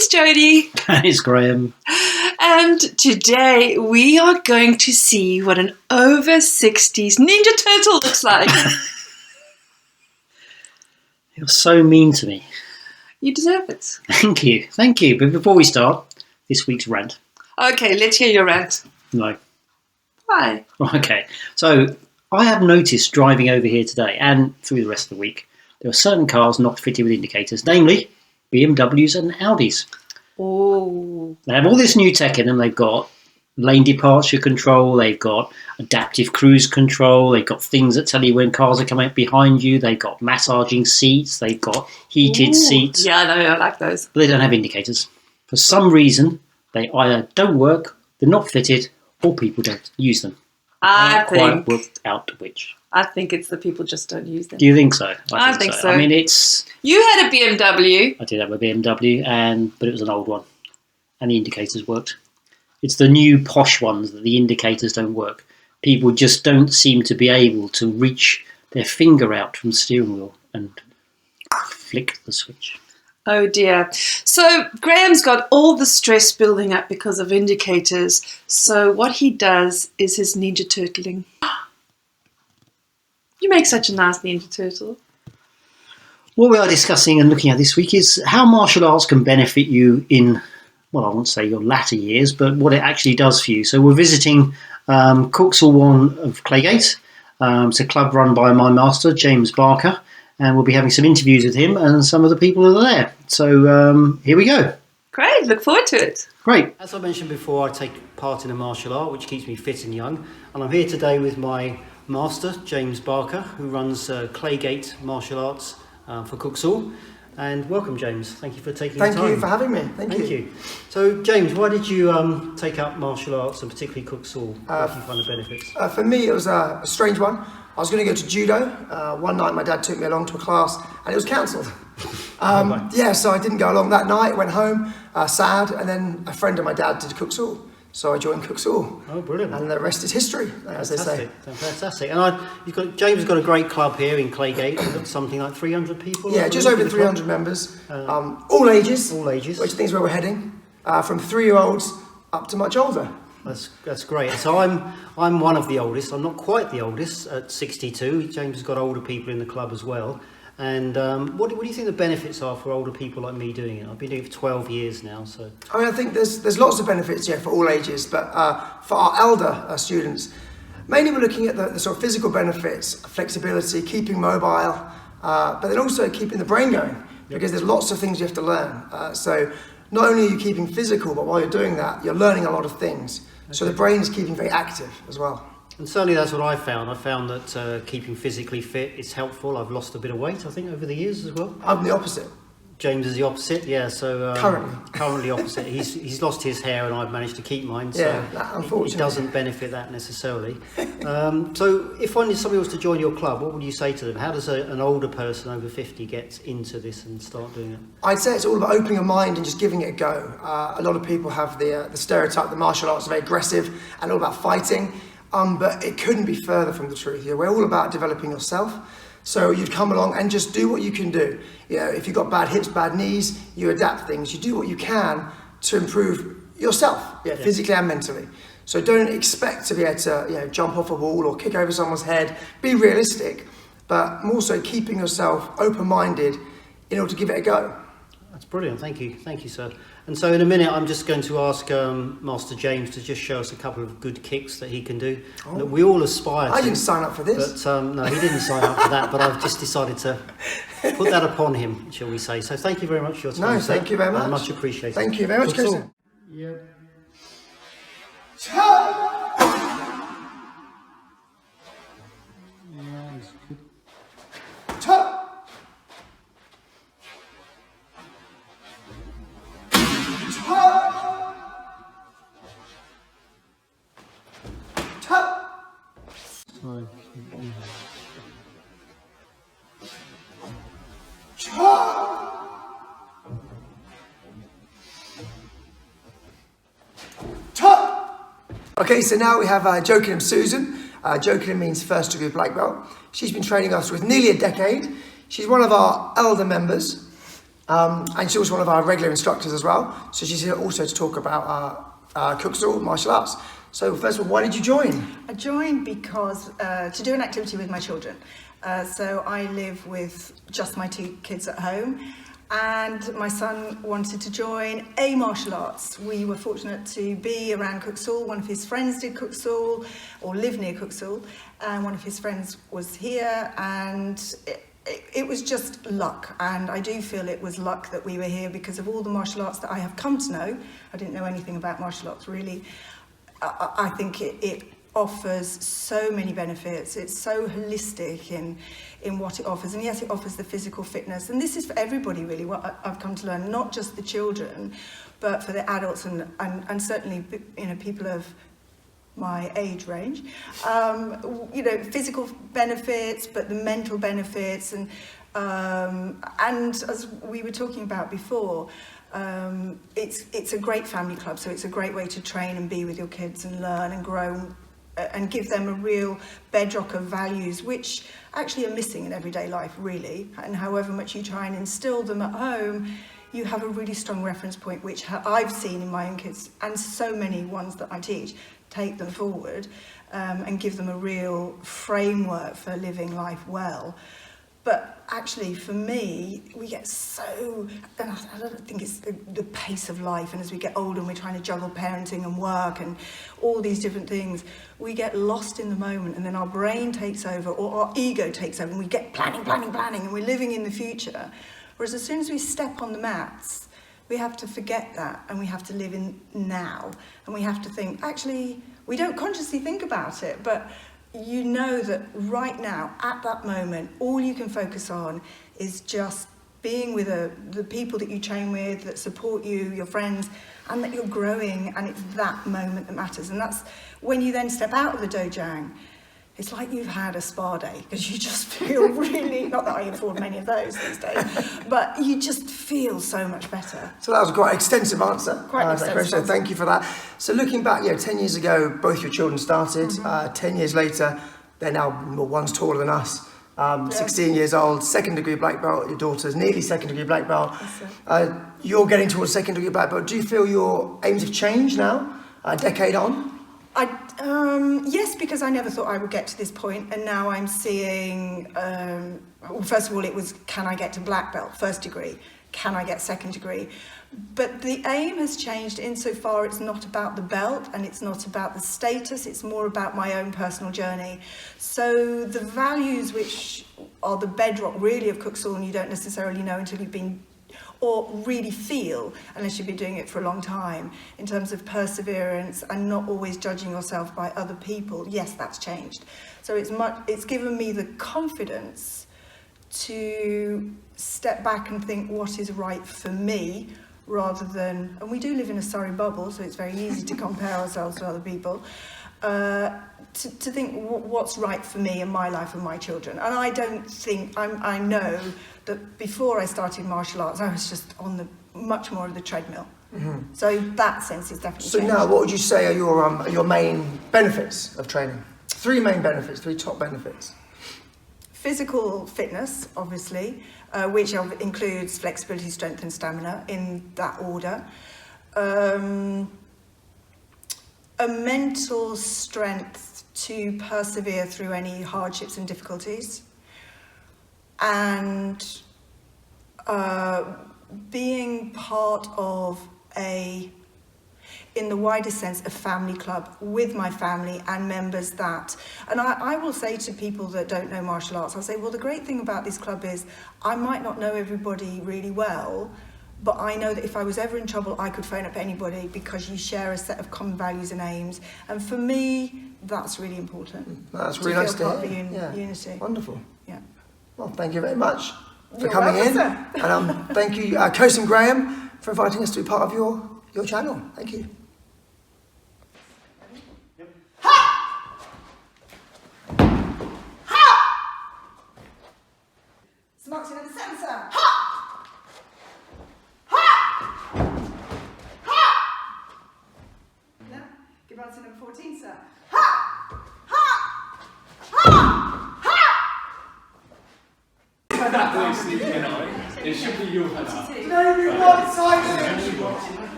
it's Jo-Dee. And it's Graham. And today we are going to see what an over 60s Ninja Turtle looks like. You're so mean to me. You deserve it. Thank you. Thank you. But before we start, this week's rant. Okay, let's hear your rant. No. Why? Okay. So I have noticed driving over here today and through the rest of the week, there are certain cars not fitted with indicators, namely BMWs and Audis. Oh. They have all this new tech in them. They've got lane departure control, they've got adaptive cruise control, they've got things that tell you when cars are coming up behind you, they've got massaging seats, they've got heated seats. Yeah, I like those. But they don't have indicators. For some reason, they either don't work, they're not fitted, or people don't use them. I quite worked out which. I think it's the people just don't use them. Do you think so? I think so. I mean, it's... You had a BMW. I did have a BMW, but it was an old one. And the indicators worked. It's the new posh ones that the indicators don't work. People just don't seem to be able to reach their finger out from the steering wheel and flick the switch. Oh dear. So Graham's got all the stress building up because of indicators. So what he does is his Ninja Turtling. You make such a nice Ninja Turtle. What we are discussing and looking at this week is how martial arts can benefit you in, well, I won't say your latter years, but what it actually does for you. So we're visiting Kuk Sool Won of Claygate. It's a club run by my master, James Barker, and we'll be having some interviews with him and some of the people who are there. So here we go. Great, look forward to it. Great. As I mentioned before, I take part in a martial art, which keeps me fit and young. And I'm here today with my master, James Barker, who runs Claygate Martial Arts for Kuk Sool. And welcome, James. Thank you for taking the time. Thank you for having me. Thank you. So, James, why did you take up martial arts and particularly Kuk Sool? Why did you find the benefits? For me, it was a strange one. I was going to go to judo. One night, my dad took me along to a class, and it was cancelled. Yeah, so I didn't go along that night. Went home, sad, and then a friend of my dad did Kuk Sool. So I joined Kuk Sool. Oh, brilliant. And the rest is history, as they say. Fantastic. And James has got a great club here in Claygate. We've got something like 300 people? Yeah, just over 300 members. All ages. All ages. Which I think is where we're heading. From 3-year-olds up to much older. That's great. So I'm one of the oldest. I'm not quite the oldest at 62. James has got older people in the club as well. And what do you think the benefits are for older people like me doing it? I've been doing it for 12 years now. So I mean, I think there's lots of benefits, yeah, for all ages. But for our elder students, mainly we're looking at the sort of physical benefits, flexibility, keeping mobile, but then also keeping the brain going, because there's lots of things you have to learn. So not only are you keeping physical, but while you're doing that, you're learning a lot of things. Okay. So the brain is keeping very active as well. And certainly that's what I found. I found that keeping physically fit is helpful. I've lost a bit of weight, I think, over the years as well. I'm the opposite. James is the opposite, yeah. So currently opposite. He's lost his hair, and I've managed to keep mine. So yeah, unfortunately, it doesn't benefit that necessarily. So if somebody was to join your club, what would you say to them? How does an older person over 50 get into this and start doing it? I'd say it's all about opening your mind and just giving it a go. A lot of people have the stereotype that martial arts are very aggressive and all about fighting. But it couldn't be further from the truth. Yeah, we're all about developing yourself. So you'd come along and just do what you can do. You know, if you've got bad hips, bad knees, you adapt things. You do what you can to improve yourself, physically and mentally. So don't expect to be able to jump off a wall or kick over someone's head. Be realistic, but more so keeping yourself open-minded in order to give it a go. That's brilliant. Thank you, sir. And so in a minute, I'm just going to ask Master James to just show us a couple of good kicks that he can do that we all aspire to. I didn't sign up for this. But no, he didn't sign up for that, but I've just decided to put that upon him, shall we say. So thank you very much for your time, sir. Thank you very much. Much appreciated. Thank you very much, Chris. Yeah. Okay, so now we have Jo-Dee and Susan. Jo-Dee means first degree black belt. She's been training us with nearly a decade. She's one of our elder members. And she's also one of our regular instructors as well. So she's here also to talk about Kuk Sool martial arts. So first of all, why did you join? I joined because to do an activity with my children. So I live with just my 2 kids at home, and my son wanted to join a martial arts. We were fortunate to be around Kuk Sool. One of his friends did Kuk Sool, or live near Kuk Sool, and one of his friends was here, and it was just luck. And I do feel it was luck that we were here because of all the martial arts that I have come to know. I didn't know anything about martial arts really. I think it offers so many benefits. It's so holistic in what it offers. And yes, it offers the physical fitness. And this is for everybody, really, what I've come to learn, not just the children, but for the adults and certainly, you know, people of my age range. You know, physical benefits, but the mental benefits. And as we were talking about before, it's a great family club, so it's a great way to train and be with your kids and learn and grow and give them a real bedrock of values which actually are missing in everyday life, really. And however much you try and instill them at home, you have a really strong reference point, which I've seen in my own kids and so many ones that I teach. Take them forward and give them a real framework for living life well. But actually, for me, we get so, and I don't think it's the pace of life, and as we get older and we're trying to juggle parenting and work and all these different things, we get lost in the moment, and then our brain takes over, or our ego takes over, and we get planning, and we're living in the future. Whereas as soon as we step on the mats, we have to forget that, and we have to live in now, and we have to think, actually, we don't consciously think about it, but you know that right now, at that moment, all you can focus on is just being with the people that you train with, that support you, your friends, and that you're growing, and it's that moment that matters. And that's when you then step out of the dojang, it's like you've had a spa day, because you just feel really, not that I afford many of those these days, but you just feel so much better. So that was quite an extensive answer. Quite an extensive so answer. thank you for that. So looking back, 10 years ago, both your children started. 10 years later, they're now, well, one's taller than us. 16 years old, second degree black belt. Your daughter's nearly second degree black belt. You're getting towards second degree black belt. Do you feel your aims have changed now, a decade on? Yes, because I never thought I would get to this point, and now I'm seeing, well, first of all, it was, can I get to black belt, first degree? Can I get second degree? But the aim has changed insofar it's not about the belt and it's not about the status, it's more about my own personal journey. So the values which are the bedrock really of Kuk Sool, and you don't necessarily know until you've been, or really feel, unless you've been doing it for a long time, in terms of perseverance and not always judging yourself by other people. Yes, that's changed. So it's given me the confidence to step back and think what is right for me, rather than, and we do live in a Surrey bubble, so it's very easy to compare ourselves to other people, to think what's right for me and my life and my children. And I don't think, I know that before I started martial arts, I was just on much more of the treadmill. Mm-hmm. So that sense is definitely changed. Now, what would you say are your main benefits of training? 3 main benefits, 3 top benefits. Physical fitness, obviously, which includes flexibility, strength and stamina, in that order. A mental strength to persevere through any hardships and difficulties. And being part of in the widest sense, a family club with my family and members that, and I will say to people that don't know martial arts, I'll say, well, the great thing about this club is I might not know everybody really well, but I know that if I was ever in trouble, I could phone up anybody because you share a set of common values and aims. And for me, that's really important. That's really nice to hear. Unity. Wonderful. Yeah. Well, thank you very much for You're coming in. welcome, And thank you, Kuk and Graham, for inviting us to be part of your channel. Thank you. Marks in the centre. Ha! No, give on to number 14, sir. Ha! Ha! Ha! Ha! That sneaky eye. It should be your header. Maybe one side.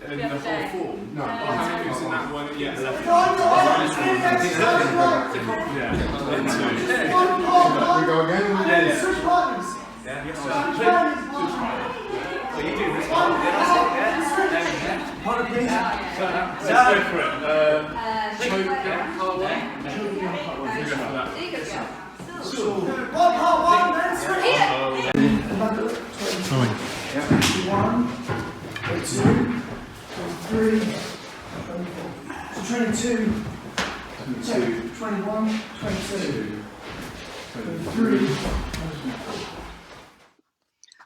In the whole form? No. How many moves in that one? Yeah, left. We go again. Switch partners. So you do this one. Partner, please. Let's go for it. One part, one, then switch. 21, 22, 23, 24. So 22, 21, 22, 23.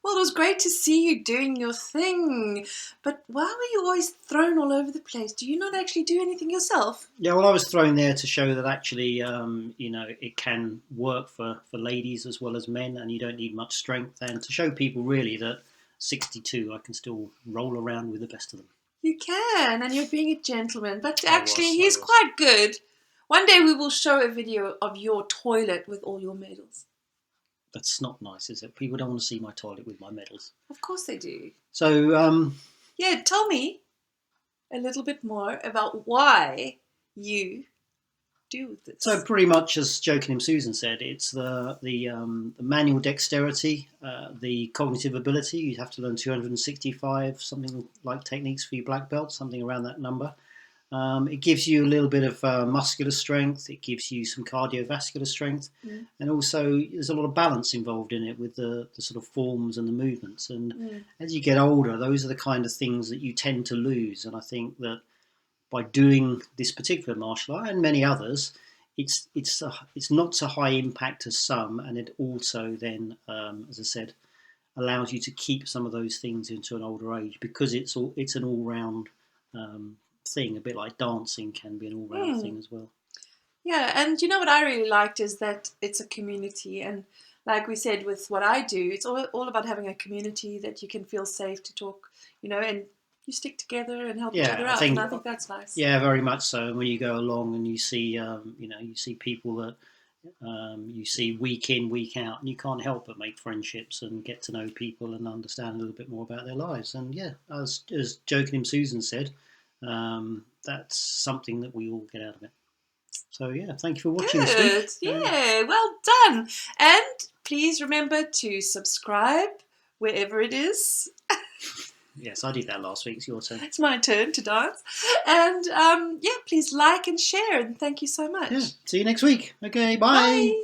Well, it was great to see you doing your thing, but why were you always thrown all over the place? Do you not actually do anything yourself? Yeah, well, I was thrown there to show that actually, it can work for ladies as well as men, and you don't need much strength, and to show people really that 62, I can still roll around with the best of them. You can, and you're being a gentleman, but I actually was. he's quite good. One day we will show a video of your toilet with all your medals. That's not nice, is it? People don't want to see my toilet with my medals. Of course they do. So, Yeah, tell me a little bit more about why you do this. So pretty much as Joking Susan said, it's the manual dexterity, the cognitive ability. You have to learn 265 something like techniques for your black belt, something around that number. It gives you a little bit of muscular strength. It gives you some cardiovascular strength, and also there's a lot of balance involved in it with the sort of forms and the movements. And as you get older, those are the kind of things that you tend to lose. And I think that by doing this particular martial art and many others, it's not so high impact as some, and it also then, as I said, allows you to keep some of those things into an older age because it's an all round thing, a bit like dancing can be an all round thing as well. Yeah, and you know what I really liked is that it's a community, and like we said with what I do, it's all about having a community that you can feel safe to talk, and you stick together and help each other out, and I think that's nice. Yeah, very much so. And when you go along and you see, you see people that you see week in, week out, and you can't help but make friendships and get to know people and understand a little bit more about their lives. And yeah, as Joking Susan said, that's something that we all get out of it. So yeah, thank you for watching this week. Yeah, well done. And please remember to subscribe wherever it is. Yes, I did that last week. It's your turn. It's my turn to dance. And please like and share, and thank you so much. Yeah. See you next week. Okay, bye. Bye.